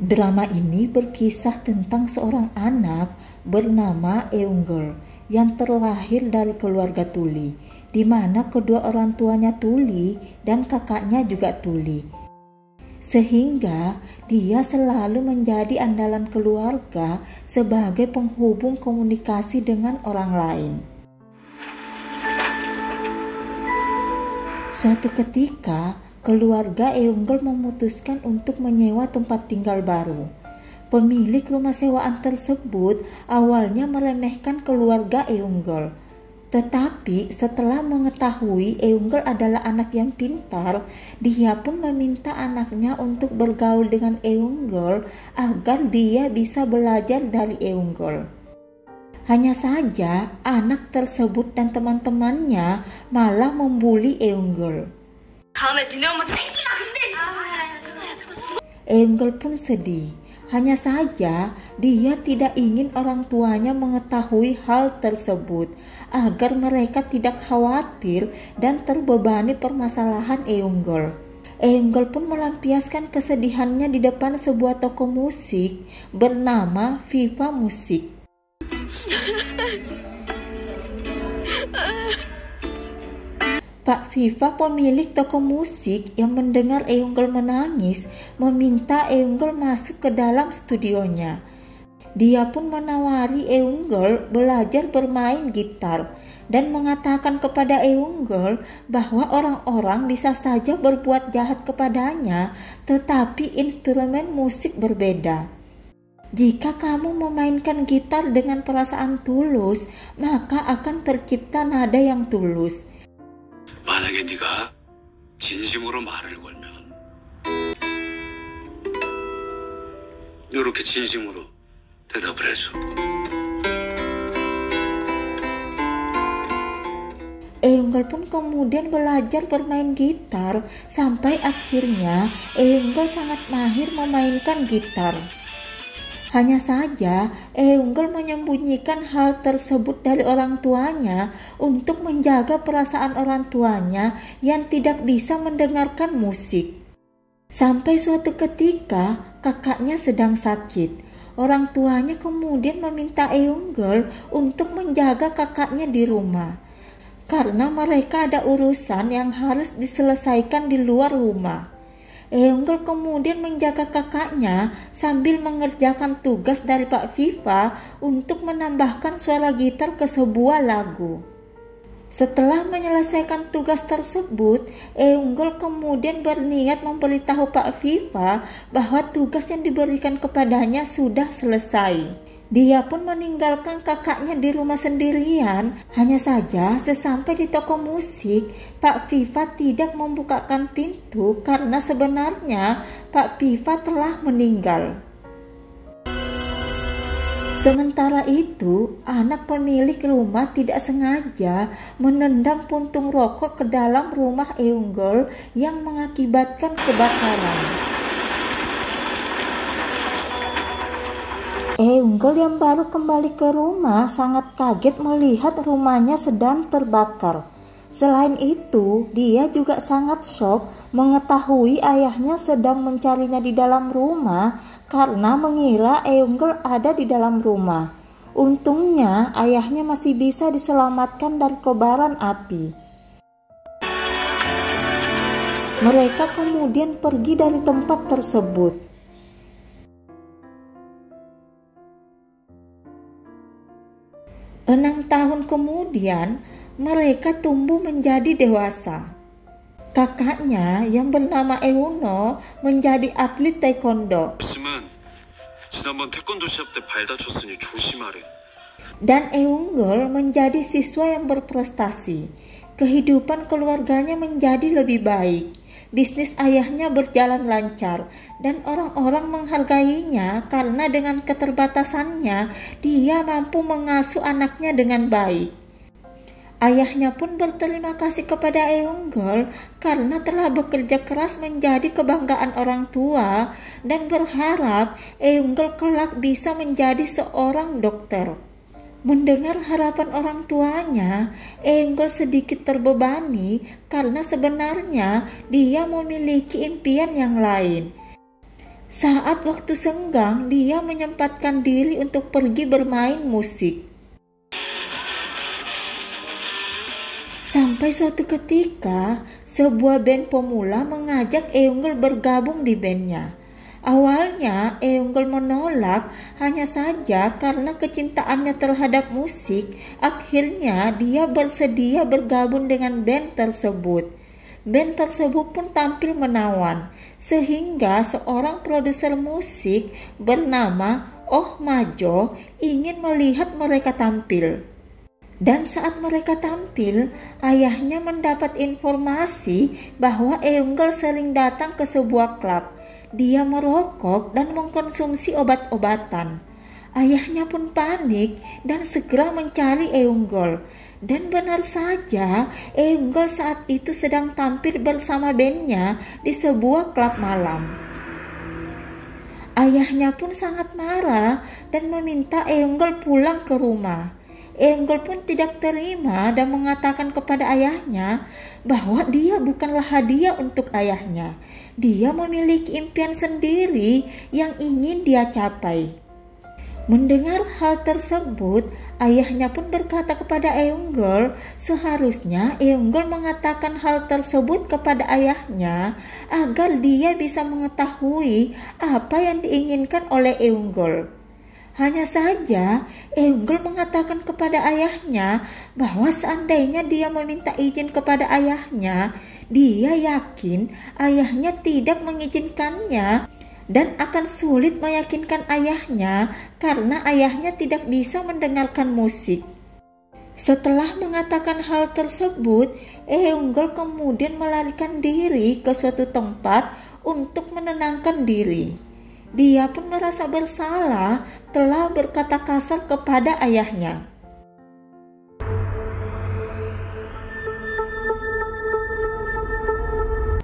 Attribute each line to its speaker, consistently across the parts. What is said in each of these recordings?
Speaker 1: Drama ini berkisah tentang seorang anak bernama Eungeul yang terlahir dari keluarga tuli, di mana kedua orang tuanya tuli dan kakaknya juga tuli. Sehingga dia selalu menjadi andalan keluarga sebagai penghubung komunikasi dengan orang lain. Suatu ketika, keluarga Eungeul memutuskan untuk menyewa tempat tinggal baru. Pemilik rumah sewaan tersebut awalnya meremehkan keluarga Eungeul. Tetapi setelah mengetahui Eungeul adalah anak yang pintar, dia pun meminta anaknya untuk bergaul dengan Eungeul agar dia bisa belajar dari Eungeul. Hanya saja anak tersebut dan teman-temannya malah membuli Eungeul. Eungeul pun sedih. Hanya saja dia tidak ingin orang tuanya mengetahui hal tersebut agar mereka tidak khawatir dan terbebani permasalahan Eungeul. Eungeul pun melampiaskan kesedihannya di depan sebuah toko musik bernama Viva Musik. Pak Viva, pemilik toko musik yang mendengar Eungeul menangis, meminta Eungeul masuk ke dalam studionya. Dia pun menawari Eungeul belajar bermain gitar dan mengatakan kepada Eungeul bahwa orang-orang bisa saja berbuat jahat kepadanya, tetapi instrumen musik berbeda. Jika kamu memainkan gitar dengan perasaan tulus, maka akan tercipta nada yang tulus.
Speaker 2: 만약에 네가 진심으로 말을 걸면 이렇게 진심으로 대답을 해줘.
Speaker 1: Eungeul pun kemudian belajar bermain gitar sampai akhirnya Eungeul sangat mahir memainkan gitar. Hanya saja Eungeul menyembunyikan hal tersebut dari orang tuanya untuk menjaga perasaan orang tuanya yang tidak bisa mendengarkan musik. Sampai suatu ketika kakaknya sedang sakit. Orang tuanya kemudian meminta Eungeul untuk menjaga kakaknya di rumah, karena mereka ada urusan yang harus diselesaikan di luar rumah. Eungeul kemudian menjaga kakaknya sambil mengerjakan tugas dari Pak Viva untuk menambahkan suara gitar ke sebuah lagu. Setelah menyelesaikan tugas tersebut, Eungeul kemudian berniat memberitahu Pak Viva bahwa tugas yang diberikan kepadanya sudah selesai. Dia pun meninggalkan kakaknya di rumah sendirian. Hanya saja sesampai di toko musik, Pak Viva tidak membukakan pintu karena sebenarnya Pak Viva telah meninggal. Sementara itu, anak pemilik rumah tidak sengaja menendang puntung rokok ke dalam rumah Eungeul yang mengakibatkan kebakaran. Eungeul yang baru kembali ke rumah sangat kaget melihat rumahnya sedang terbakar. Selain itu, dia juga sangat shock mengetahui ayahnya sedang mencarinya di dalam rumah karena mengira Eungeul ada di dalam rumah. Untungnya, ayahnya masih bisa diselamatkan dari kobaran api. Mereka kemudian pergi dari tempat tersebut. 6 tahun kemudian, mereka tumbuh menjadi dewasa. Kakaknya yang bernama Euno menjadi atlet taekwondo.
Speaker 2: 지난번 태권도 시합 때 발 다쳤으니 조심하래.
Speaker 1: Dan Eungeul menjadi siswa yang berprestasi. Kehidupan keluarganya menjadi lebih baik. Bisnis ayahnya berjalan lancar dan orang-orang menghargainya karena dengan keterbatasannya dia mampu mengasuh anaknya dengan baik. Ayahnya pun berterima kasih kepada Eungeul karena telah bekerja keras menjadi kebanggaan orang tua dan berharap Eungeul kelak bisa menjadi seorang dokter. Mendengar harapan orang tuanya, Eungeul sedikit terbebani karena sebenarnya dia memiliki impian yang lain. Saat waktu senggang, dia menyempatkan diri untuk pergi bermain musik. Sampai suatu ketika, sebuah band pemula mengajak Eungeul bergabung di bandnya. Awalnya Eungeul menolak, hanya saja karena kecintaannya terhadap musik, akhirnya dia bersedia bergabung dengan band tersebut. Band tersebut pun tampil menawan, sehingga seorang produser musik bernama Oh Majo ingin melihat mereka tampil. Dan saat mereka tampil, ayahnya mendapat informasi bahwa Eungeul sering datang ke sebuah klub. Dia merokok dan mengkonsumsi obat-obatan. Ayahnya pun panik dan segera mencari Eungeul. Dan benar saja, Eungeul saat itu sedang tampil bersama bandnya di sebuah klub malam. Ayahnya pun sangat marah dan meminta Eungeul pulang ke rumah. Eungeul pun tidak terima dan mengatakan kepada ayahnya bahwa dia bukanlah hadiah untuk ayahnya. Dia memiliki impian sendiri yang ingin dia capai. Mendengar hal tersebut, ayahnya pun berkata kepada Eungeul, seharusnya Eungeul mengatakan hal tersebut kepada ayahnya agar dia bisa mengetahui apa yang diinginkan oleh Eungeul. Hanya saja Eungeul mengatakan kepada ayahnya bahwa seandainya dia meminta izin kepada ayahnya, dia yakin ayahnya tidak mengizinkannya dan akan sulit meyakinkan ayahnya karena ayahnya tidak bisa mendengarkan musik. Setelah mengatakan hal tersebut, Eungeul kemudian melarikan diri ke suatu tempat untuk menenangkan diri. Dia pun merasa bersalah telah berkata kasar kepada ayahnya.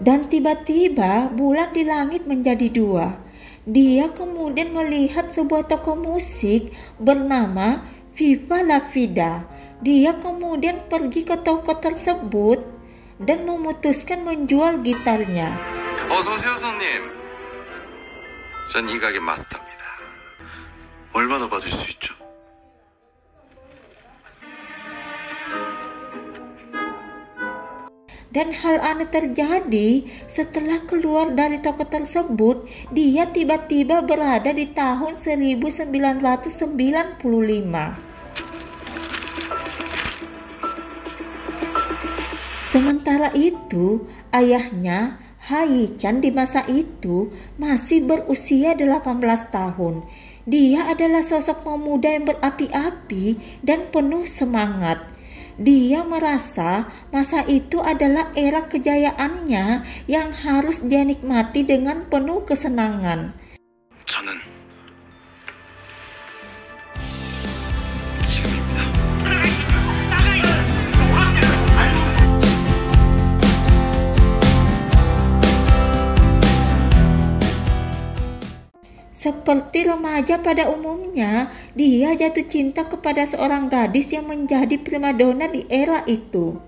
Speaker 1: Dan tiba-tiba bulan di langit menjadi dua. Dia kemudian melihat sebuah toko musik bernama Viva La Vida. Dia kemudian pergi ke toko tersebut dan memutuskan menjual gitarnya.
Speaker 2: 어서 오세요, 손님. 전 이 가게 마스터입니다. 얼마나 받을 수 있죠?
Speaker 1: Dan hal aneh terjadi setelah keluar dari toko tersebut. Dia tiba-tiba berada di tahun 1995. Sementara itu, ayahnya Ha Yi-chan di masa itu masih berusia 18 tahun. Dia adalah sosok pemuda yang berapi-api dan penuh semangat. Dia merasa masa itu adalah era kejayaannya yang harus dia nikmati dengan penuh kesenangan.
Speaker 2: 저는 지금입니다.
Speaker 1: Seperti remaja pada umumnya, dia jatuh cinta kepada seorang gadis yang menjadi primadona di era itu.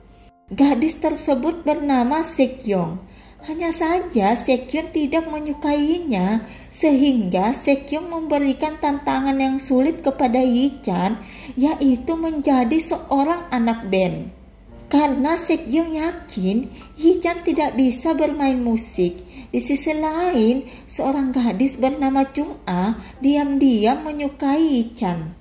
Speaker 1: Gadis tersebut bernama Seokyeong. Hanya saja Seokyeong tidak menyukainya, sehingga Seokyeong memberikan tantangan yang sulit kepada Yi-chan, yaitu menjadi seorang anak band. Karena Seokyeong yakin Yi-chan tidak bisa bermain musik. Di sisi lain, seorang gadis bernama Chung-a diam-diam menyukai Yi-chan.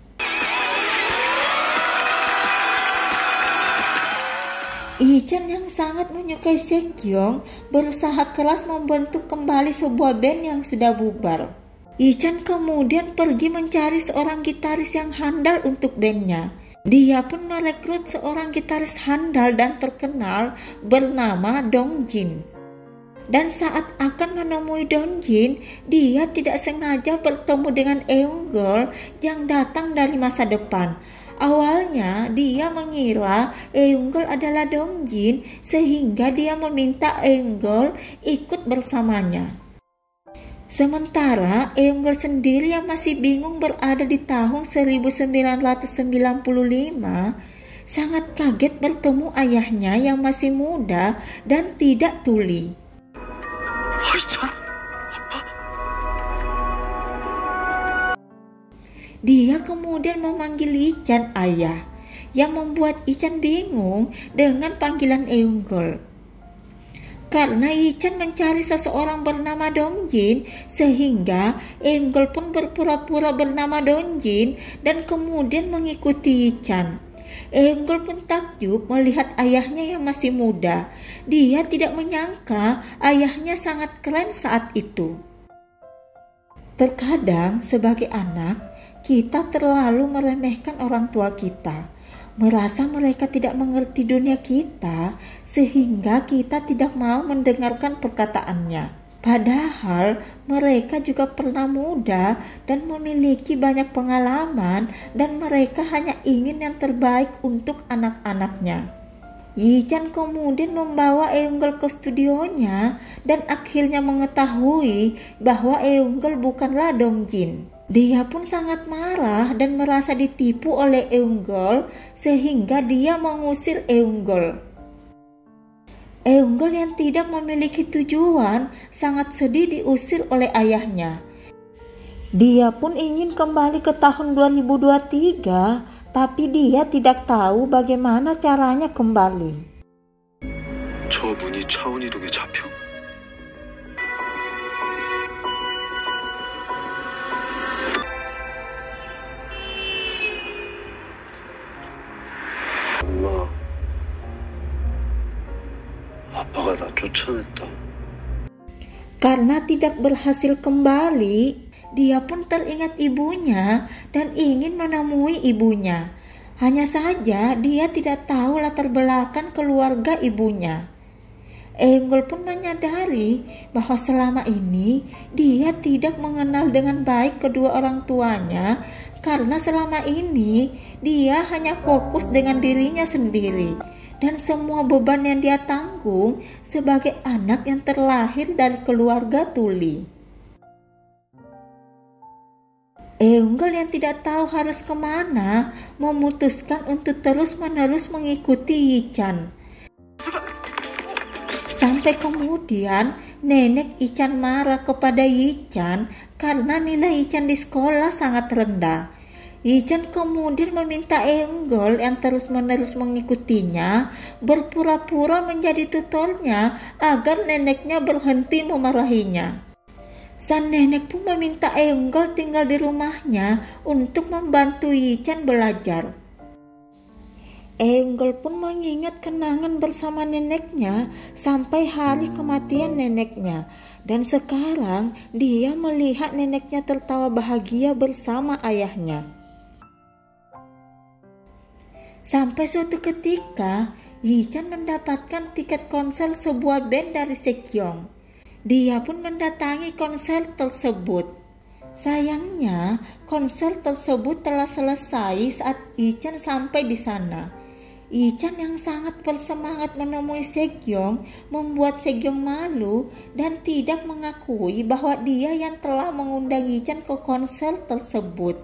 Speaker 1: Yi-chan yang sangat menyukai Seokyeong berusaha keras membentuk kembali sebuah band yang sudah bubar. Yi-chan kemudian pergi mencari seorang gitaris yang handal untuk bandnya. Dia pun merekrut seorang gitaris handal dan terkenal bernama Dongjin. Dan saat akan menemui Dongjin, dia tidak sengaja bertemu dengan Eungeul yang datang dari masa depan. Awalnya dia mengira Eungeul adalah Dongjin, sehingga dia meminta Eungeul ikut bersamanya. Sementara Eungeul sendiri yang masih bingung berada di tahun 1995, sangat kaget bertemu ayahnya yang masih muda dan tidak tuli.
Speaker 2: 하이찬? 아빠?
Speaker 1: Dia kemudian memanggil Ichan ayah, yang membuat Ichan bingung dengan panggilan Eunggol. Karena Ichan mencari seseorang bernama Dongjin, sehingga Eunggol pun berpura-pura bernama Dongjin dan kemudian mengikuti Ichan. Eunggol pun takjub melihat ayahnya yang masih muda. Dia tidak menyangka ayahnya sangat keren saat itu. Terkadang sebagai anak, kita terlalu meremehkan orang tua kita, merasa mereka tidak mengerti dunia kita, sehingga kita tidak mau mendengarkan perkataannya. Padahal mereka juga pernah muda dan memiliki banyak pengalaman, dan mereka hanya ingin yang terbaik untuk anak-anaknya. Ichan kemudian membawa Eunggol ke studionya dan akhirnya mengetahui bahwa Eunggol bukanlah Dongjin. Dia pun sangat marah dan merasa ditipu oleh Eunggol, sehingga dia mengusir Eunggol. Eunggol yang tidak memiliki tujuan sangat sedih diusir oleh ayahnya. Dia pun ingin kembali ke tahun 2023, tapi dia tidak tahu bagaimana caranya kembali.
Speaker 2: 저 문이 차원이동에 잡혀? 엄마, 아빠가 나 쫓아냈다.
Speaker 1: Karena tidak berhasil kembali, dia pun teringat ibunya dan ingin menemui ibunya. Hanya saja dia tidak tahu latar belakang keluarga ibunya. Eunggol pun menyadari bahwa selama ini dia tidak mengenal dengan baik kedua orang tuanya, karena selama ini dia hanya fokus dengan dirinya sendiri dan semua beban yang dia tanggung sebagai anak yang terlahir dari keluarga tuli. Eunggol yang tidak tahu harus kemana memutuskan untuk terus-menerus mengikuti Ichan. Sampai kemudian nenek Ichan marah kepada Ichan karena nilai Ichan di sekolah sangat rendah. Ichan kemudian meminta Eunggol yang terus-menerus mengikutinya berpura-pura menjadi tutornya agar neneknya berhenti memarahinya. Sang nenek pun meminta Eunggol tinggal di rumahnya untuk membantu Ichan belajar. Eunggol pun mengingat kenangan bersama neneknya sampai hari kematian neneknya, dan sekarang dia melihat neneknya tertawa bahagia bersama ayahnya. Sampai suatu ketika, Ichan mendapatkan tiket konser sebuah band dari Seokjong. Dia pun mendatangi konser tersebut. Sayangnya, konser tersebut telah selesai saat Ichan sampai di sana. Ichan yang sangat bersemangat menemui Seokjong membuat Seokjong malu dan tidak mengakui bahwa dia yang telah mengundang Ichan ke konser tersebut.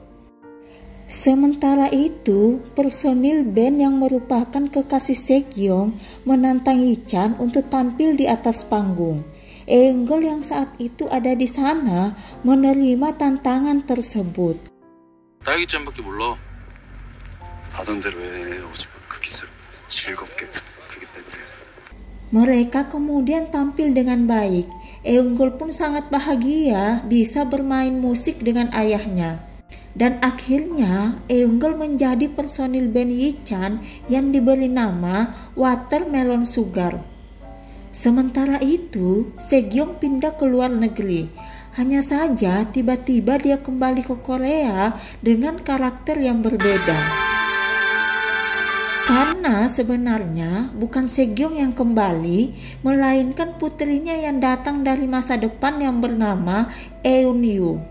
Speaker 1: Sementara itu, personil band yang merupakan kekasih Seokjong menantang Ichan untuk tampil di atas panggung. Eunggol yang saat itu ada di sana menerima tantangan tersebut.
Speaker 2: 딸기잼밖에 몰라. 하던 대로 해. 어젯밤 그 기술 즐겁게 그게 밴드.
Speaker 1: Mereka kemudian tampil dengan baik. Eunggol pun sangat bahagia bisa bermain musik dengan ayahnya. Dan akhirnya Eunggol menjadi personil band Ichan yang diberi nama Watermelon Sugar. Sementara itu, Seokjong pindah ke luar negeri. Hanya saja tiba-tiba dia kembali ke Korea dengan karakter yang berbeda. Karena sebenarnya bukan Seokjong yang kembali, melainkan putrinya yang datang dari masa depan yang bernama Eunyu.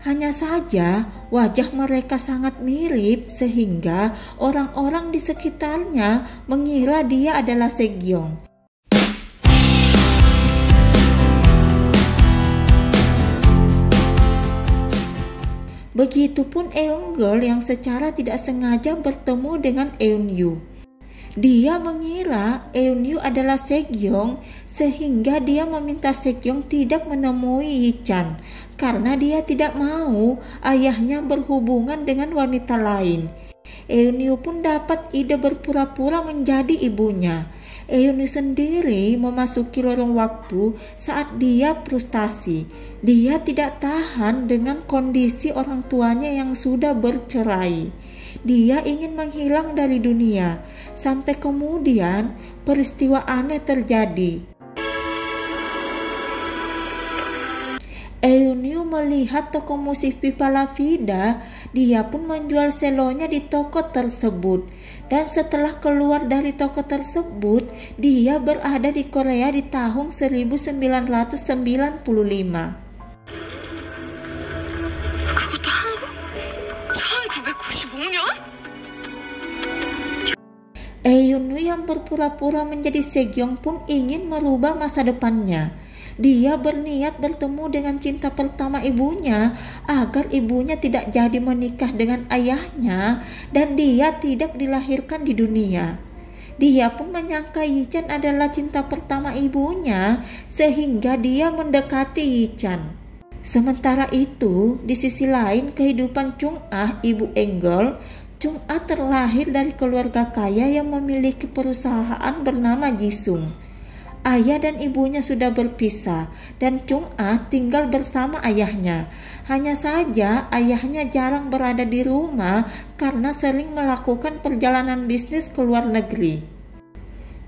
Speaker 1: Hanya saja wajah mereka sangat mirip sehingga orang-orang di sekitarnya mengira dia adalah Seokjong. Begitupun Eunggol yang secara tidak sengaja bertemu dengan Eunyu. Dia mengira Eunyu adalah Sekyong sehingga dia meminta Sekyong tidak menemui Yi-chan karena dia tidak mau ayahnya berhubungan dengan wanita lain. Eunyu pun dapat ide berpura-pura menjadi ibunya. Eunyu sendiri memasuki lorong waktu saat dia frustasi. Dia tidak tahan dengan kondisi orang tuanya yang sudah bercerai. Dia ingin menghilang dari dunia, sampai kemudian peristiwa aneh terjadi. Eunyu melihat toko musik Viva La Vida. Dia pun menjual selonya di toko tersebut. Dan setelah keluar dari toko tersebut, dia berada di Korea di tahun 1995. Eunyu yang berpura-pura menjadi Sekyong pun ingin merubah masa depannya. Dia berniat bertemu dengan cinta pertama ibunya agar ibunya tidak jadi menikah dengan ayahnya dan dia tidak dilahirkan di dunia. Dia pun menyangka Yi-chan adalah cinta pertama ibunya sehingga dia mendekati Yi-chan. Sementara itu, di sisi lain kehidupan Chung-ah, ibu Engel. Chung-ah terlahir dari keluarga kaya yang memiliki perusahaan bernama Jisung. Ayah dan ibunya sudah berpisah dan Chung-ah tinggal bersama ayahnya. Hanya saja ayahnya jarang berada di rumah karena sering melakukan perjalanan bisnis ke luar negeri.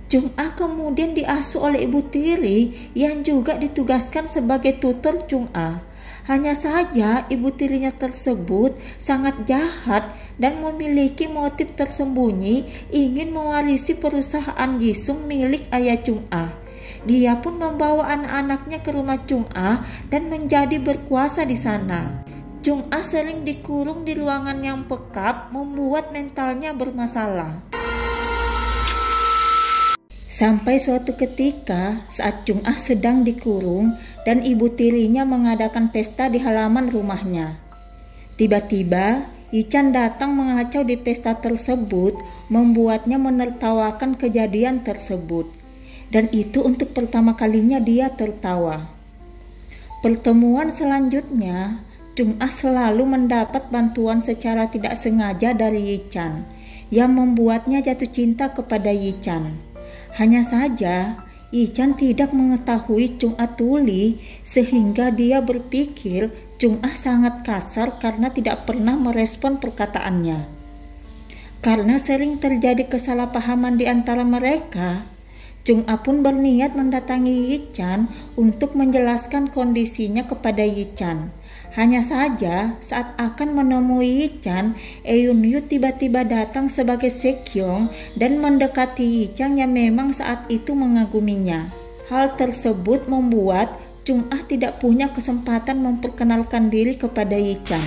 Speaker 1: Chung-ah kemudian diasuh oleh ibu tiri yang juga ditugaskan sebagai tutor Chung-ah. Hanya saja ibu tirinya tersebut sangat jahat dan memiliki motif tersembunyi ingin mewarisi perusahaan Jisung milik ayah Chung-ah. Dia pun membawa anak-anaknya ke rumah Chung-ah dan menjadi berkuasa di sana. Chung-ah sering dikurung di ruangan yang pekap membuat mentalnya bermasalah. Sampai suatu ketika saat Chung-ah sedang dikurung dan ibu tirinya mengadakan pesta di halaman rumahnya. Tiba-tiba Yi-chan datang mengacau di pesta tersebut, membuatnya menertawakan kejadian tersebut. Dan itu untuk pertama kalinya dia tertawa. Pertemuan selanjutnya, Chung-ah selalu mendapat bantuan secara tidak sengaja dari Yi-chan, yang membuatnya jatuh cinta kepada Yi-chan. Hanya saja, Yi-chan tidak mengetahui Chung-ah tuli sehingga dia berpikir Chung-ah sangat kasar karena tidak pernah merespon perkataannya. Karena sering terjadi kesalahpahaman di antara mereka, Chung-ah pun berniat mendatangi Yi-chan untuk menjelaskan kondisinya kepada Yi-chan. Hanya saja saat akan menemui Yi-chan, Eunyu tiba-tiba datang sebagai Sekyong dan mendekati Yi-chan yang memang saat itu mengaguminya. Hal tersebut membuat Chung-ah tidak punya kesempatan memperkenalkan diri kepada Yi-chan.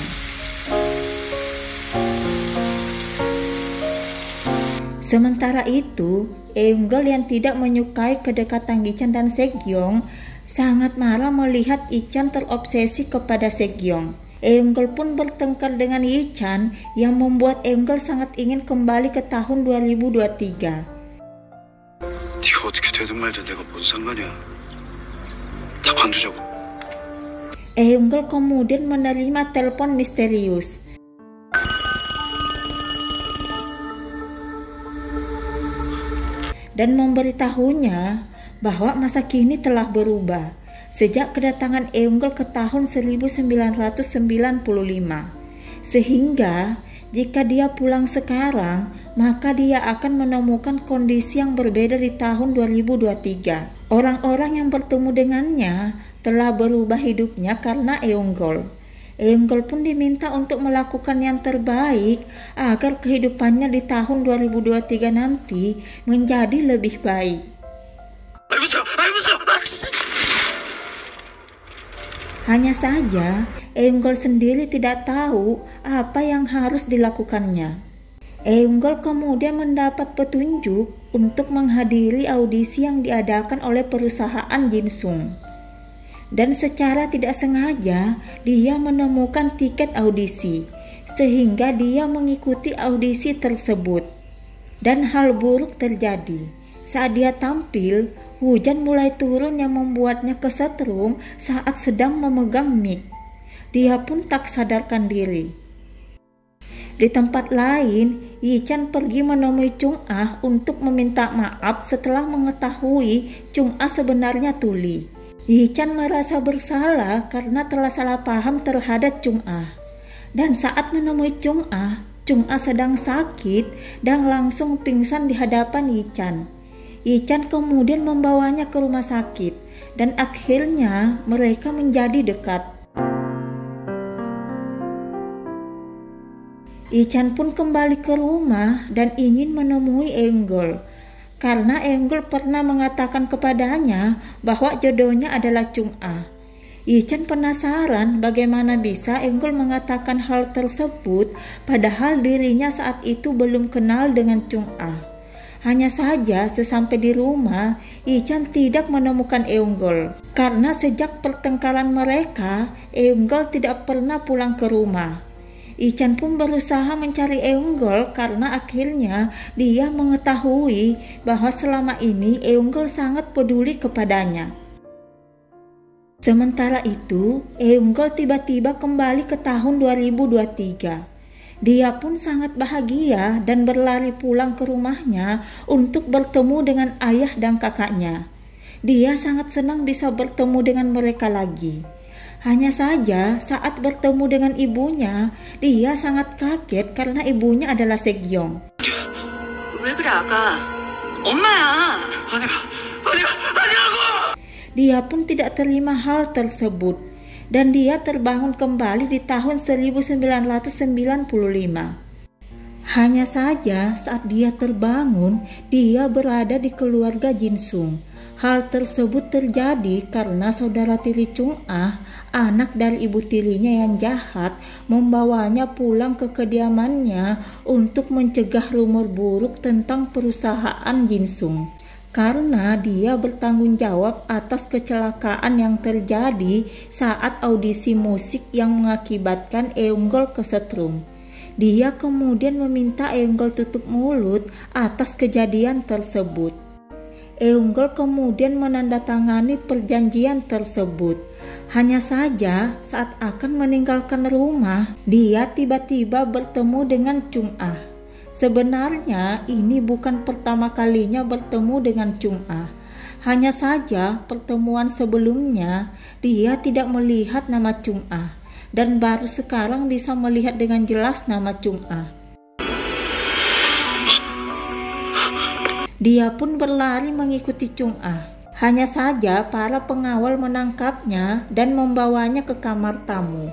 Speaker 1: Sementara itu, Eungel yang tidak menyukai kedekatan Yi-chan dan Sekyong sangat marah melihat Yi-chan terobsesi kepada Sekyong. Eungel pun bertengkar dengan Yi-chan yang membuat Eungel sangat ingin kembali ke tahun 2023.
Speaker 2: 네가 어떻게 되든 말든 내가 뭔 상관이야. 다 관두자고.
Speaker 1: Eungel kemudian menerima telepon misterius. Dan memberitahunya bahwa masa kini telah berubah sejak kedatangan Eungel ke tahun 1995. Sehingga jika dia pulang sekarang, maka dia akan menemukan kondisi yang berbeda di tahun 2023. Orang-orang yang bertemu dengannya telah berubah hidupnya karena Eungel. Eungel pun diminta untuk melakukan yang terbaik agar kehidupannya di tahun 2023 nanti menjadi lebih baik. Hanya saja, Eungel sendiri tidak tahu apa yang harus dilakukannya. Eungel kemudian mendapat petunjuk untuk menghadiri audisi yang diadakan oleh perusahaan Jisung. Dan secara tidak sengaja, dia menemukan tiket audisi, sehingga dia mengikuti audisi tersebut. Dan hal buruk terjadi. Saat dia tampil, hujan mulai turun yang membuatnya kesetrum saat sedang memegang mic. Dia pun tak sadarkan diri. Di tempat lain, Yi-chan pergi menemui Chung-ah untuk meminta maaf setelah mengetahui Chung-ah sebenarnya tuli. Yi-chan merasa bersalah karena telah salah paham terhadap Chung-ah. Dan saat menemui Chung-ah sedang sakit dan langsung pingsan di hadapan Yi-chan. Yi-chan kemudian membawanya ke rumah sakit dan akhirnya mereka menjadi dekat. Yi-chan pun kembali ke rumah dan ingin menemui Eunggol karena Eunggol pernah mengatakan kepadanya bahwa jodohnya adalah Chung-ah. Yi-chan penasaran bagaimana bisa Eunggol mengatakan hal tersebut padahal dirinya saat itu belum kenal dengan Chung-ah. Hanya saja sesampai di rumah, Yi-chan tidak menemukan Eunggol karena sejak pertengkaran mereka, Eunggol tidak pernah pulang ke rumah. Yi-chan pun berusaha mencari Eunggol karena akhirnya dia mengetahui bahwa selama ini Eunggol sangat peduli kepadanya. Sementara itu, Eunggol tiba-tiba kembali ke tahun 2023. Dia pun sangat bahagia dan berlari pulang ke rumahnya untuk bertemu dengan ayah dan kakaknya. Dia sangat senang bisa bertemu dengan mereka lagi. Hanya saja saat bertemu dengan ibunya, dia sangat kaget karena ibunya adalah Seokyeong.
Speaker 3: 왜 그래 아가? 엄마야. 아니라고.
Speaker 1: Dia pun tidak terima hal tersebut dan dia terbangun kembali di tahun 1995. Hanya saja saat dia terbangun, dia berada di keluarga Jin-sung. Hal tersebut terjadi karena saudara tiri Chung-ah, anak dari ibu tirinya yang jahat, membawanya pulang ke kediamannya untuk mencegah rumor buruk tentang perusahaan Jin-sung. Karena dia bertanggung jawab atas kecelakaan yang terjadi saat audisi musik yang mengakibatkan Eunggol kesetrum. Dia kemudian meminta Eunggol tutup mulut atas kejadian tersebut. Eunggol kemudian menandatangani perjanjian tersebut. Hanya saja saat akan meninggalkan rumah, dia tiba-tiba bertemu dengan Chung-ah. Sebenarnya ini bukan pertama kalinya bertemu dengan Chung-ah. Hanya saja pertemuan sebelumnya dia tidak melihat nama Chung-ah dan baru sekarang bisa melihat dengan jelas nama Chung-ah. Dia pun berlari mengikuti Chung-ah. Hanya saja para pengawal menangkapnya dan membawanya ke kamar tamu.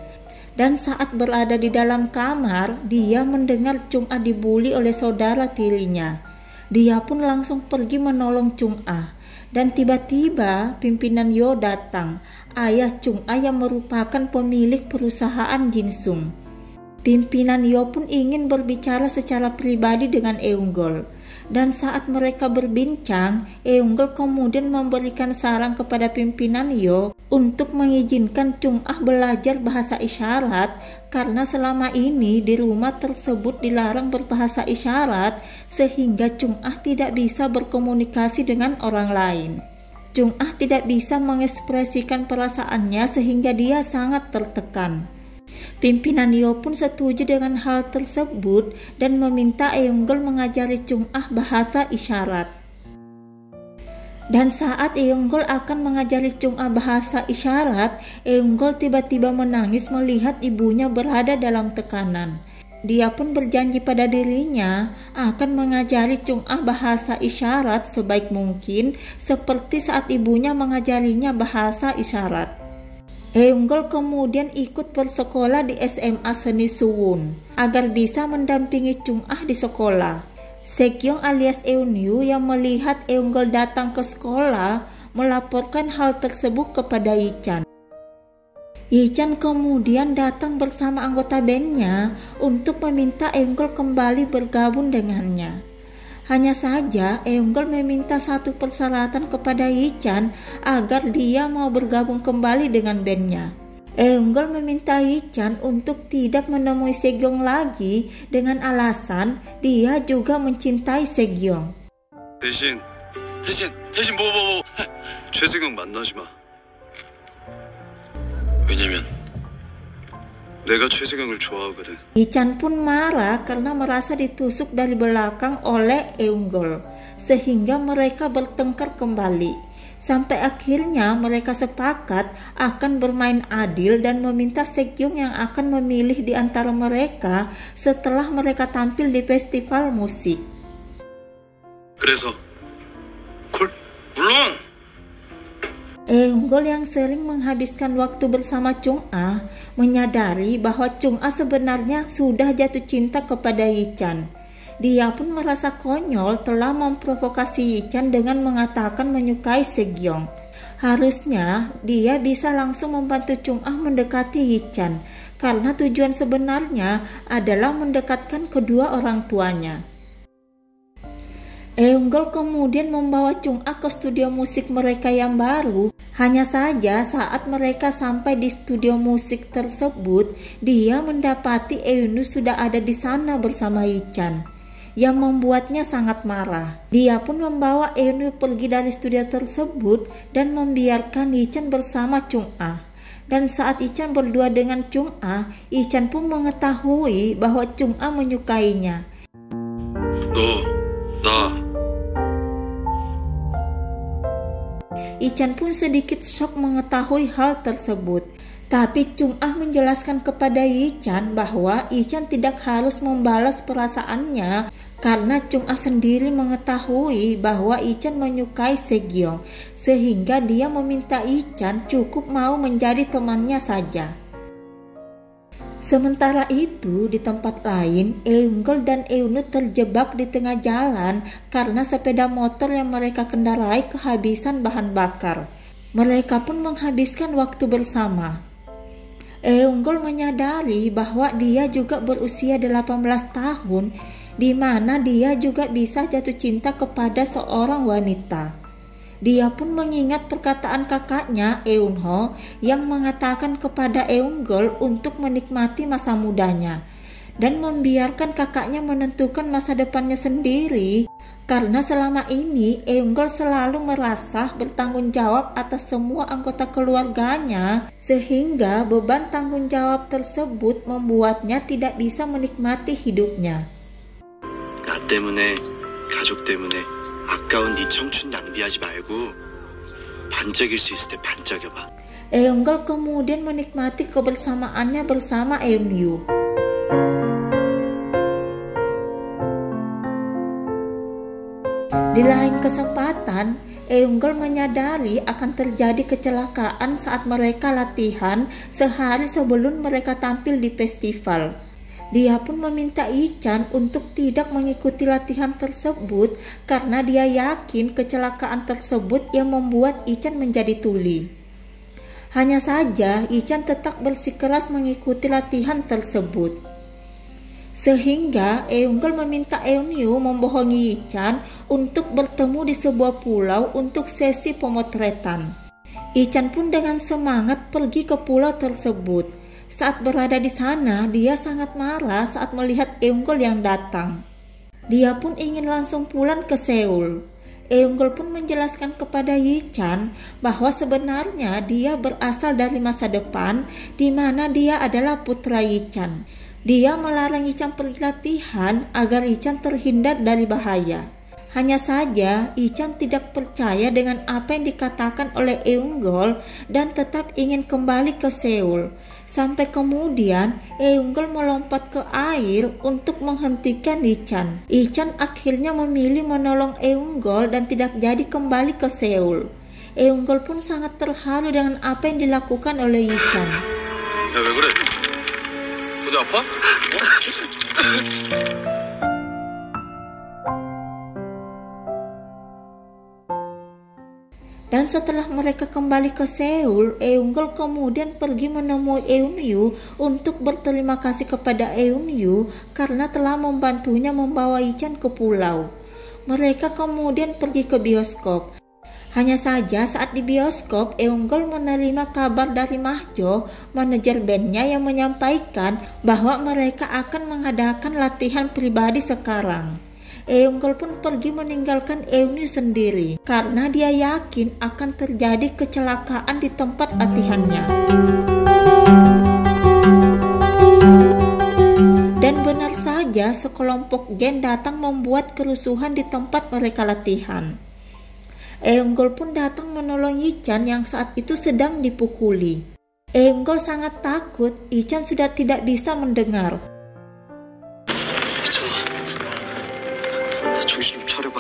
Speaker 1: Dan saat berada di dalam kamar, dia mendengar Chung-ah dibuli oleh saudara tirinya. Dia pun langsung pergi menolong Chung-ah. Dan tiba-tiba pimpinan Yo datang, ayah Chung-ah yang merupakan pemilik perusahaan Jin-sung. Pimpinan Yo pun ingin berbicara secara pribadi dengan Eunggol. Dan saat mereka berbincang, Eunggol kemudian memberikan saran kepada pimpinan Yo untuk mengizinkan Chung-ah belajar bahasa isyarat karena selama ini di rumah tersebut dilarang berbahasa isyarat sehingga Chung-ah tidak bisa berkomunikasi dengan orang lain. Chung-ah tidak bisa mengekspresikan perasaannya sehingga dia sangat tertekan. Pimpinan Yo pun setuju dengan hal tersebut dan meminta Eunggol mengajari Chung-ah bahasa isyarat. Dan saat Eunggol akan mengajari Chung-ah bahasa isyarat, Eunggol tiba-tiba menangis melihat ibunya berada dalam tekanan. Dia pun berjanji pada dirinya akan mengajari Chung-ah bahasa isyarat sebaik mungkin seperti saat ibunya mengajarinya bahasa isyarat. Eunggol kemudian ikut bersekolah di SMA Seni Suwon agar bisa mendampingi Chung-ah di sekolah. Seokyeong alias Eunyu yang melihat Eunggol datang ke sekolah melaporkan hal tersebut kepada Yi-chan. Yi-chan kemudian datang bersama anggota bandnya untuk meminta Eunggol kembali bergabung dengannya. Hanya saja Eunggol meminta satu persyaratan kepada Yi-chan agar dia mau bergabung kembali dengan bandnya. Eunggol meminta Yi-chan untuk tidak menemui Seogyeong lagi dengan alasan dia juga mencintai Seogyeong.
Speaker 2: 대신 뭐. 최세경 만나지 마. 왜냐면 내가 최세경을 좋아하거든.
Speaker 1: Yi-chan pun marah karena merasa ditusuk dari belakang oleh Eunggol, sehingga mereka bertengkar kembali. Sampai akhirnya mereka sepakat akan bermain adil dan meminta Seogyeong yang akan memilih di antara mereka setelah mereka tampil di festival musik.
Speaker 2: 그래서 콜? 물론.
Speaker 1: Eunggol yang sering menghabiskan waktu bersama Chung-ah menyadari bahwa Chung-ah sebenarnya sudah jatuh cinta kepada Yi-chan. Dia pun merasa konyol telah memprovokasi Yi-chan dengan mengatakan menyukai Seogyeong. Harusnya dia bisa langsung membantu Chung-ah mendekati Yi-chan karena tujuan sebenarnya adalah mendekatkan kedua orang tuanya. Eunggol kemudian membawa Chung-ah ke studio musik mereka yang baru. Hanya saja saat mereka sampai di studio musik tersebut, dia mendapati Eunwoo sudah ada di sana bersama Yi-chan, yang membuatnya sangat marah. Dia pun membawa Eunwoo pergi dari studio tersebut dan membiarkan Yi-chan bersama Chung-ah. Dan saat Yi-chan berdua dengan Chung-ah, Yi-chan pun mengetahui bahwa Chung-ah menyukainya. Yi-chan pun sedikit shock mengetahui hal tersebut. Tapi Chung-ah menjelaskan kepada Yi-chan bahwa Yi-chan tidak harus membalas perasaannya karena Chung-ah sendiri mengetahui bahwa Yi-chan menyukai Seogyeong, sehingga dia meminta Yi-chan cukup mau menjadi temannya saja. Sementara itu, di tempat lain, Eunggol dan Eunwoo terjebak di tengah jalan karena sepeda motor yang mereka kendarai kehabisan bahan bakar. Mereka pun menghabiskan waktu bersama. Eunggol menyadari bahwa dia juga berusia 18 tahun, di mana dia juga bisa jatuh cinta kepada seorang wanita. Dia pun mengingat perkataan kakaknya Eunho yang mengatakan kepada Eunggol untuk menikmati masa mudanya dan membiarkan kakaknya menentukan masa depannya sendiri, karena selama ini Eunggol selalu merasa bertanggung jawab atas semua anggota keluarganya, sehingga beban tanggung jawab tersebut membuatnya tidak bisa menikmati hidupnya.
Speaker 2: 나 때문에, 가족 때문에 아까운 네 청춘 낭비하지 말고 반짝일 수 있을 때 반짝여봐.
Speaker 1: Eunggol kemudian menikmati kebersamaannya bersama Eunwoo. Di lain kesempatan, Eunggol menyadari akan terjadi kecelakaan saat mereka latihan sehari sebelum mereka tampil di festival. Dia pun meminta Yi-chan untuk tidak mengikuti latihan tersebut karena dia yakin kecelakaan tersebut yang membuat Yi-chan menjadi tuli. Hanya saja Yi-chan tetap bersikeras mengikuti latihan tersebut. Sehingga Eunggol meminta Eunwoo membohongi Yi-chan untuk bertemu di sebuah pulau untuk sesi pemotretan. Yi-chan pun dengan semangat pergi ke pulau tersebut. Saat berada di sana, dia sangat marah saat melihat Eunggol yang datang. Dia pun ingin langsung pulang ke Seoul. Eunggol pun menjelaskan kepada Yi-chan bahwa sebenarnya dia berasal dari masa depan, di mana dia adalah putra Yi-chan. Dia melarang Yi-chan pergi latihan agar Yi-chan terhindar dari bahaya. Hanya saja Yi-chan tidak percaya dengan apa yang dikatakan oleh Eunggol dan tetap ingin kembali ke Seoul. Sampai kemudian Eunggol melompat ke air untuk menghentikan Yi-chan. Yi-chan akhirnya memilih menolong Eunggol dan tidak jadi kembali ke Seoul. Eunggol pun sangat terharu dengan apa yang dilakukan oleh Yi-chan.
Speaker 2: 야, 왜 그래? 어디 아파?
Speaker 1: Dan setelah mereka kembali ke Seoul, Eunggol kemudian pergi menemui Eunwoo untuk berterima kasih kepada Eunwoo karena telah membantunya membawa Yi-chan ke pulau. Mereka kemudian pergi ke bioskop. Hanya saja saat di bioskop, Eunggol menerima kabar dari Mahjo, manajer bandnya, yang menyampaikan bahwa mereka akan mengadakan latihan pribadi sekarang. Eunggol pun pergi meninggalkan Eunyu sendiri karena dia yakin akan terjadi kecelakaan di tempat latihannya. Dan benar saja, sekelompok geng datang membuat kerusuhan di tempat mereka latihan. Eunggol pun datang menolong Yi-chan yang saat itu sedang dipukuli. Eunggol sangat takut Yi-chan sudah tidak bisa mendengar.
Speaker 2: 정신 좀 차려봐.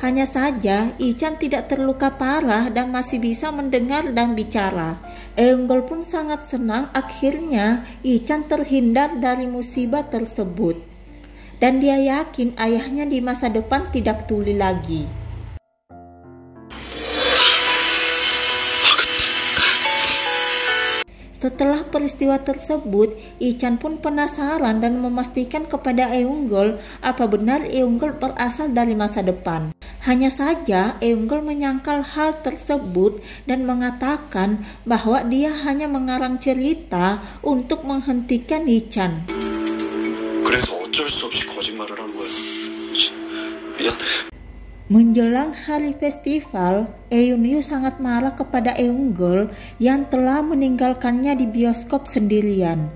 Speaker 1: Hanya saja Yi-chan tidak terluka parah dan masih bisa mendengar dan bicara. Eunggol pun sangat senang akhirnya Yi-chan terhindar dari musibah tersebut. Dan dia yakin ayahnya di masa depan tidak tuli lagi. Setelah peristiwa tersebut, Yi-chan pun penasaran dan memastikan kepada Eunggol apa benar Eunggol berasal dari masa depan. Hanya saja Eunggol menyangkal hal tersebut dan mengatakan bahwa dia hanya mengarang cerita untuk menghentikan Yi-chan.
Speaker 2: 그래서 어쩔 수 없이 거짓말을 하는 거야. 미안해.
Speaker 1: Menjelang hari festival, Eunyu sangat marah kepada Eunggol yang telah meninggalkannya di bioskop sendirian.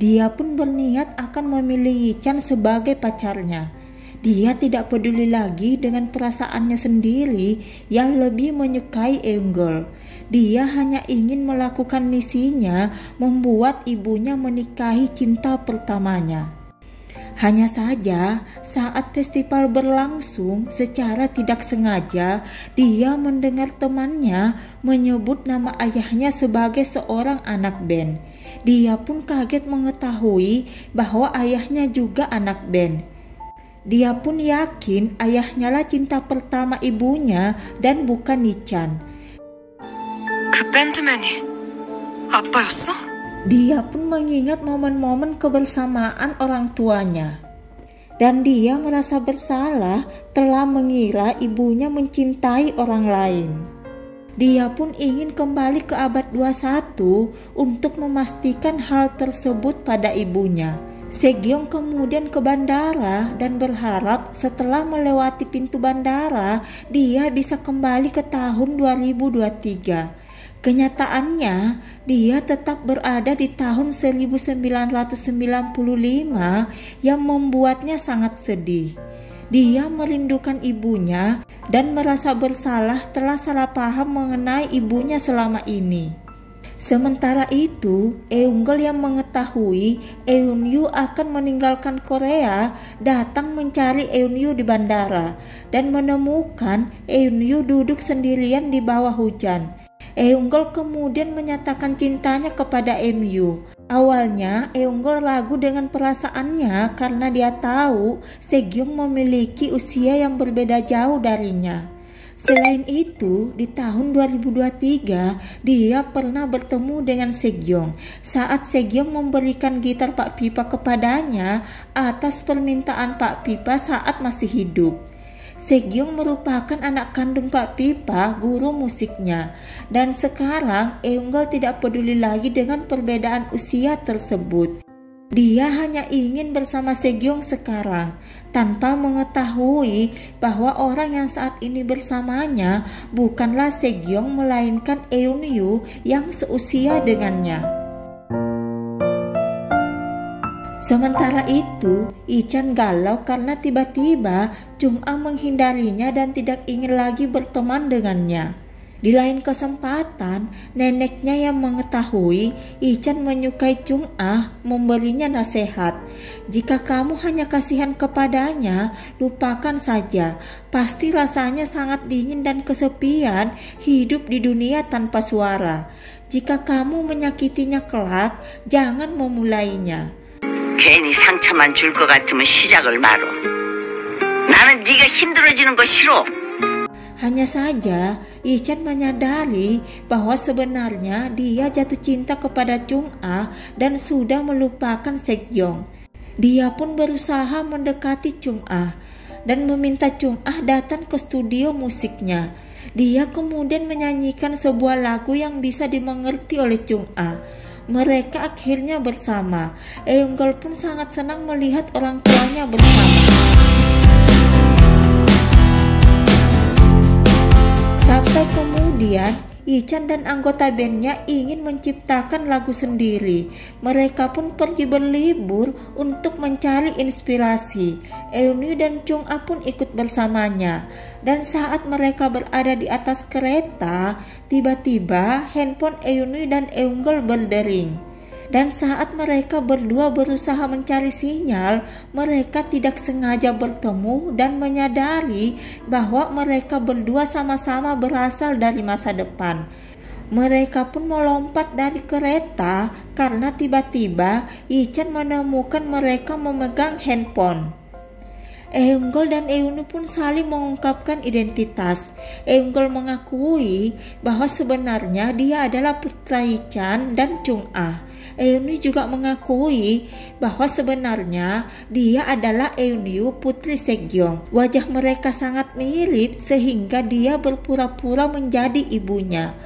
Speaker 1: Dia pun berniat akan memilih Yi-chan sebagai pacarnya. Dia tidak peduli lagi dengan perasaannya sendiri yang lebih menyukai Eunggol. Dia hanya ingin melakukan misinya, membuat ibunya menikahi cinta pertamanya. Hanya saja, saat festival berlangsung, secara tidak sengaja dia mendengar temannya menyebut nama ayahnya sebagai seorang anak band. Dia pun kaget mengetahui bahwa ayahnya juga anak band. Dia pun yakin ayahnya lah cinta pertama ibunya dan bukan Yi-chan.
Speaker 3: 그 밴드맨이 아빠였어?
Speaker 1: Dia pun mengingat momen-momen kebersamaan orang tuanya. Dan dia merasa bersalah telah mengira ibunya mencintai orang lain. Dia pun ingin kembali ke abad 21 untuk memastikan hal tersebut pada ibunya. Seogyeong kemudian ke bandara dan berharap setelah melewati pintu bandara, dia bisa kembali ke tahun 2023. Kenyataannya, dia tetap berada di tahun 1995 yang membuatnya sangat sedih. Dia merindukan ibunya dan merasa bersalah telah salah paham mengenai ibunya selama ini. Sementara itu, Eunggol yang mengetahui Eunyu akan meninggalkan Korea datang mencari Eunyu di bandara dan menemukan Eunyu duduk sendirian di bawah hujan. Eunggol kemudian menyatakan cintanya kepada Eunyu. Awalnya Eunggol ragu dengan perasaannya karena dia tahu Seogyeong memiliki usia yang berbeda jauh darinya. Selain itu, di tahun 2023 dia pernah bertemu dengan Seogyeong saat Seogyeong memberikan gitar Pak Pipa kepadanya atas permintaan Pak Pipa saat masih hidup. Seogyeong merupakan anak kandung Pak Pipa, guru musiknya, dan sekarang Eunggol tidak peduli lagi dengan perbedaan usia tersebut. Dia hanya ingin bersama Seogyeong sekarang, tanpa mengetahui bahwa orang yang saat ini bersamanya bukanlah Seogyeong melainkan Eunyu yang seusia dengannya. Sementara itu, Yi-chan galau karena tiba-tiba Chung-ah menghindarinya dan tidak ingin lagi berteman dengannya. Di lain kesempatan, neneknya yang mengetahui Yi-chan menyukai Chung-ah memberinya nasihat. Jika kamu hanya kasihan kepadanya, lupakan saja. Pasti rasanya sangat dingin dan kesepian hidup di dunia tanpa suara. Jika kamu menyakitinya kelak, jangan memulainya.
Speaker 4: 괜히 상처만 줄 것 같으면 시작을 마로. 나는 네가 힘들어지는 거 싫어.
Speaker 1: Hanya saja, Yi-chan menyadari bahwa sebenarnya dia jatuh cinta kepada Chung-ah dan sudah melupakan Seogyeong. Dia pun berusaha mendekati Chung-ah dan meminta Chung-ah datang ke studio musiknya. Dia kemudian menyanyikan sebuah lagu yang bisa dimengerti oleh Chung-ah. Mereka akhirnya bersama. Eunggol pun sangat senang melihat orang tuanya bersama. Sampai kemudian Ichan dan anggota bandnya ingin menciptakan lagu sendiri. Mereka pun pergi berlibur untuk mencari inspirasi. Eunwoo dan Chung-ah pun ikut bersamanya. Dan saat mereka berada di atas kereta, tiba-tiba handphone Eunwoo dan Eunggol berdering. Dan saat mereka berdua berusaha mencari sinyal, mereka tidak sengaja bertemu dan menyadari bahwa mereka berdua sama-sama berasal dari masa depan. Mereka pun melompat dari kereta karena tiba-tiba Ichan menemukan mereka memegang handphone. Eunggol dan Eunwoo pun saling mengungkapkan identitas. Eunggol mengakui bahwa sebenarnya dia adalah putra Ichan dan Chung-ah. Eunwoo juga mengakui bahwa sebenarnya dia adalah Eunwoo putri Seokyeong. Wajah mereka sangat mirip sehingga dia berpura-pura menjadi ibunya.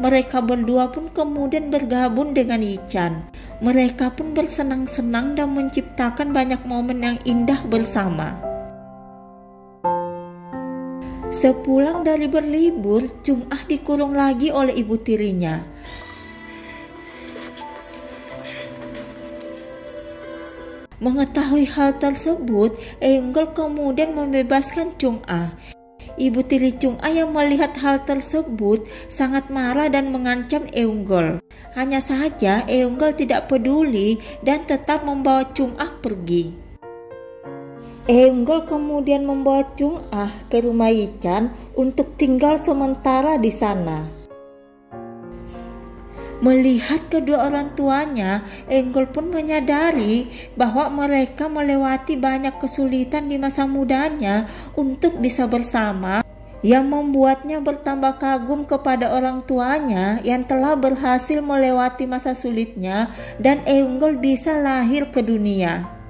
Speaker 1: Mereka berdua pun kemudian bergabung dengan Ichan. Mereka pun bersenang-senang dan menciptakan banyak momen yang indah bersama. Sepulang dari berlibur, Chung-ah dikurung lagi oleh ibu tirinya. Mengetahui hal tersebut, Eunggol kemudian membebaskan Chung-ah. Ibu tiri Chung-ah yang melihat hal tersebut sangat marah dan mengancam Eunggol. Hanya saja Eunggol tidak peduli dan tetap membawa Chung-ah pergi. Eunggol kemudian membawa Chung-ah ke rumah Ichan untuk tinggal sementara di sana. Melihat kedua orang tuanya, Eunggol pun menyadari bahwa mereka melewati banyak kesulitan di masa mudanya untuk bisa bersama, yang membuatnya bertambah kagum kepada orang tuanya yang telah berhasil melewati masa sulitnya dan Eunggol bisa lahir ke dunia.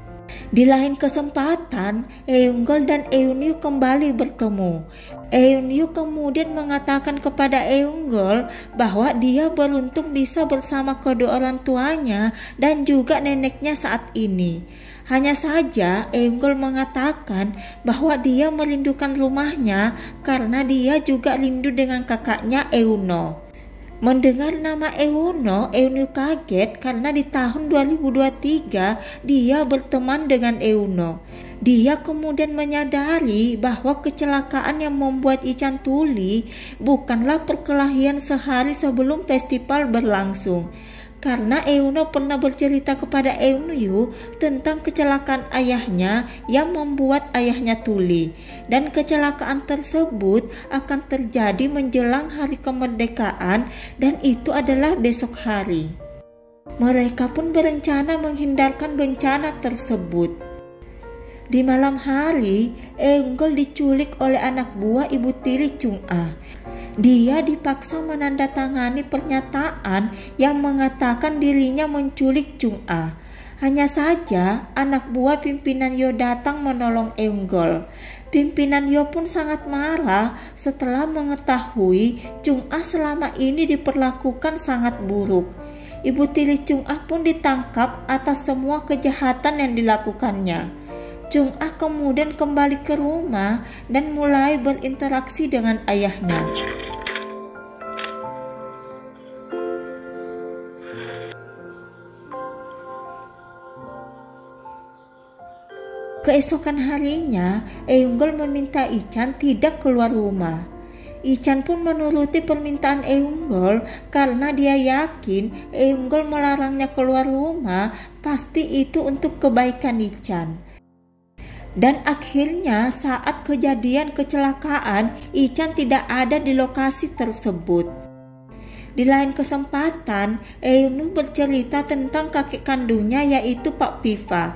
Speaker 1: Di lain kesempatan, Eunggol dan Eunwoo kembali bertemu. Eunwoo kemudian mengatakan kepada Eunggol bahwa dia beruntung bisa bersama kedua orang tuanya dan juga neneknya saat ini. Hanya saja Eunggol mengatakan bahwa dia merindukan rumahnya karena dia juga rindu dengan kakaknya Eunwoo. Mendengar nama Eunwoo kaget karena di tahun 2023 dia berteman dengan Eunwoo. Dia kemudian menyadari bahwa kecelakaan yang membuat Ichan tuli bukanlah perkelahian sehari sebelum festival berlangsung. Karena Eunwoo pernah bercerita kepada Eunwoo tentang kecelakaan ayahnya yang membuat ayahnya tuli. Dan kecelakaan tersebut akan terjadi menjelang hari kemerdekaan dan itu adalah besok hari. Mereka pun berencana menghindarkan bencana tersebut. Di malam hari, Eunggol diculik oleh anak buah ibu tiri Chung-ah. Dia dipaksa menandatangani pernyataan yang mengatakan dirinya menculik Chung-ah. Hanya saja anak buah pimpinan Yo datang menolong Eunggol. Pimpinan Yo pun sangat marah setelah mengetahui Chung-ah selama ini diperlakukan sangat buruk. Ibu tiri Chung-ah pun ditangkap atas semua kejahatan yang dilakukannya. Chung-ah kemudian kembali ke rumah dan mulai berinteraksi dengan ayahnya. Keesokan harinya, Eunggol meminta Ichan tidak keluar rumah. Ichan pun menuruti permintaan Eunggol karena dia yakin Eunggol melarangnya keluar rumah pasti itu untuk kebaikan Ichan. Dan akhirnya saat kejadian kecelakaan, Ichan tidak ada di lokasi tersebut. Di lain kesempatan, Eunwoo bercerita tentang kakek kandungnya yaitu Pak Piva.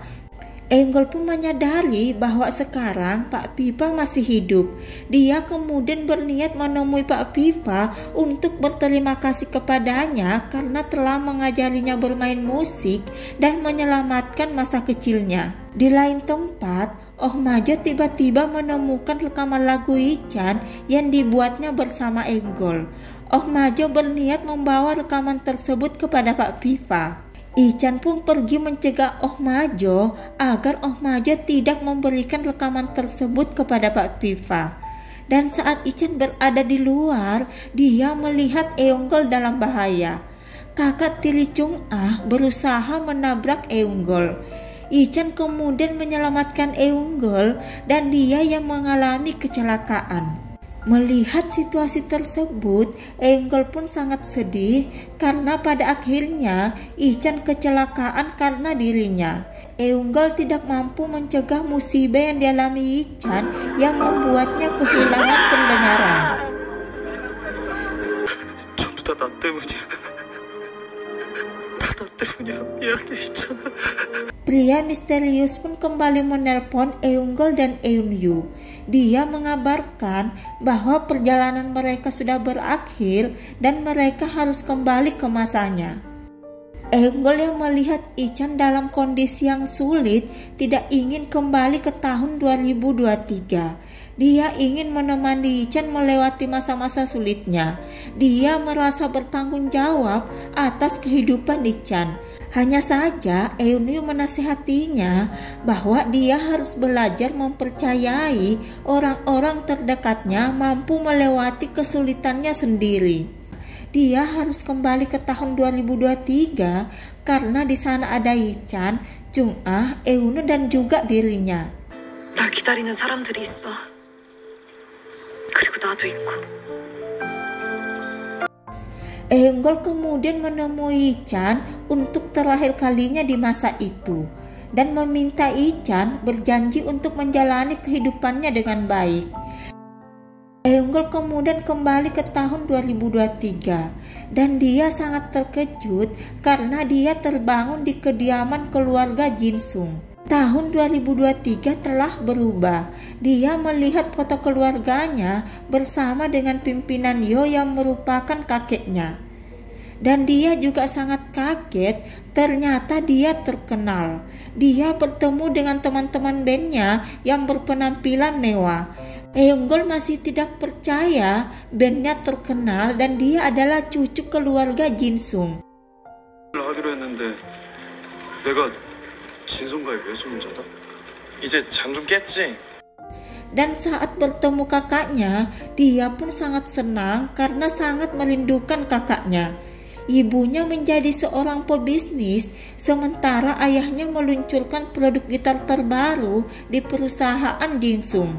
Speaker 1: Eunggol pun menyadari bahwa sekarang Pak Piva masih hidup. Dia kemudian berniat menemui Pak Piva untuk berterima kasih kepadanya karena telah mengajarinya bermain musik dan menyelamatkan masa kecilnya. Di lain tempat, Oh Majo tiba-tiba menemukan rekaman lagu Ichan yang dibuatnya bersama Enggol. Oh Majo berniat membawa rekaman tersebut kepada Pak Piva. Ichan pun pergi mencegah Oh Majo agar Oh Majo tidak memberikan rekaman tersebut kepada Pak Piva. Dan saat Ichan berada di luar, dia melihat Eunggol dalam bahaya. Kakak tiri Chung Ah berusaha menabrak Eunggol. Ichan kemudian menyelamatkan Eunggol dan dia yang mengalami kecelakaan. Melihat situasi tersebut, Eunggol pun sangat sedih karena pada akhirnya Ichan kecelakaan karena dirinya. Eunggol tidak mampu mencegah musibah yang dialami Ichan yang membuatnya kehilangan pendengaran.
Speaker 2: 전부 다 나 때문이야. 다 나 때문이야. 미안해, 있잖아.
Speaker 1: Pria misterius pun kembali menelpon Eunggol dan Eunyu. Dia mengabarkan bahwa perjalanan mereka sudah berakhir dan mereka harus kembali ke masanya. Eunggol yang melihat Ichan dalam kondisi yang sulit tidak ingin kembali ke tahun 2023. Dia ingin menemani Ichan melewati masa-masa sulitnya. Dia merasa bertanggung jawab atas kehidupan Ichan. Hanya saja Eunyu menasihatinya bahwa dia harus belajar mempercayai orang-orang terdekatnya mampu melewati kesulitannya sendiri. Dia harus kembali ke tahun 2023 karena di sana ada Ichan, Chung Ah, Eunyu dan juga dirinya.
Speaker 3: 날 기다리는 사람들이 있어. 그리고 나도 있고.
Speaker 1: Eunggol kemudian menemui Ichan untuk terakhir kalinya di masa itu dan meminta Ichan berjanji untuk menjalani kehidupannya dengan baik. Eunggol kemudian kembali ke tahun 2023 dan dia sangat terkejut karena dia terbangun di kediaman keluarga Jinsung. Tahun 2023 telah berubah. Dia melihat foto keluarganya bersama dengan pimpinan Yo yang merupakan kakeknya. Dan dia juga sangat kaget, ternyata dia terkenal. Dia bertemu dengan teman-teman bandnya yang berpenampilan mewah. Eunggol masih tidak percaya bandnya terkenal dan dia adalah cucu keluarga Jinsung.
Speaker 2: 하기로 했는데 내가 진성과의 외손자다? 이제 잠 좀 깼지?
Speaker 1: Dan saat bertemu kakaknya, dia pun sangat senang karena sangat merindukan kakaknya. Ibunya menjadi seorang pebisnis, sementara ayahnya meluncurkan produk gitar terbaru di perusahaan Jinsung.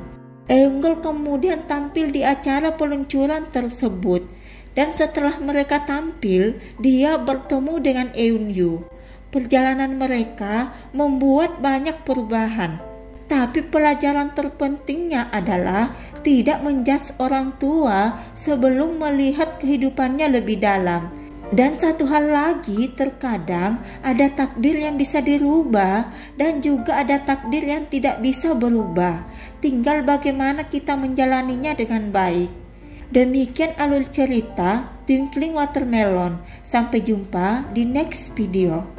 Speaker 1: Eunggol kemudian tampil di acara peluncuran tersebut. Dan setelah mereka tampil, dia bertemu dengan Eunyu. Perjalanan mereka membuat banyak perubahan. Tapi pelajaran terpentingnya adalah tidak menjudge orang tua sebelum melihat kehidupannya lebih dalam. Dan satu hal lagi, terkadang ada takdir yang bisa dirubah dan juga ada takdir yang tidak bisa berubah. Tinggal bagaimana kita menjalaninya dengan baik. Demikian alur cerita Twinkling Watermelon. Sampai jumpa di next video.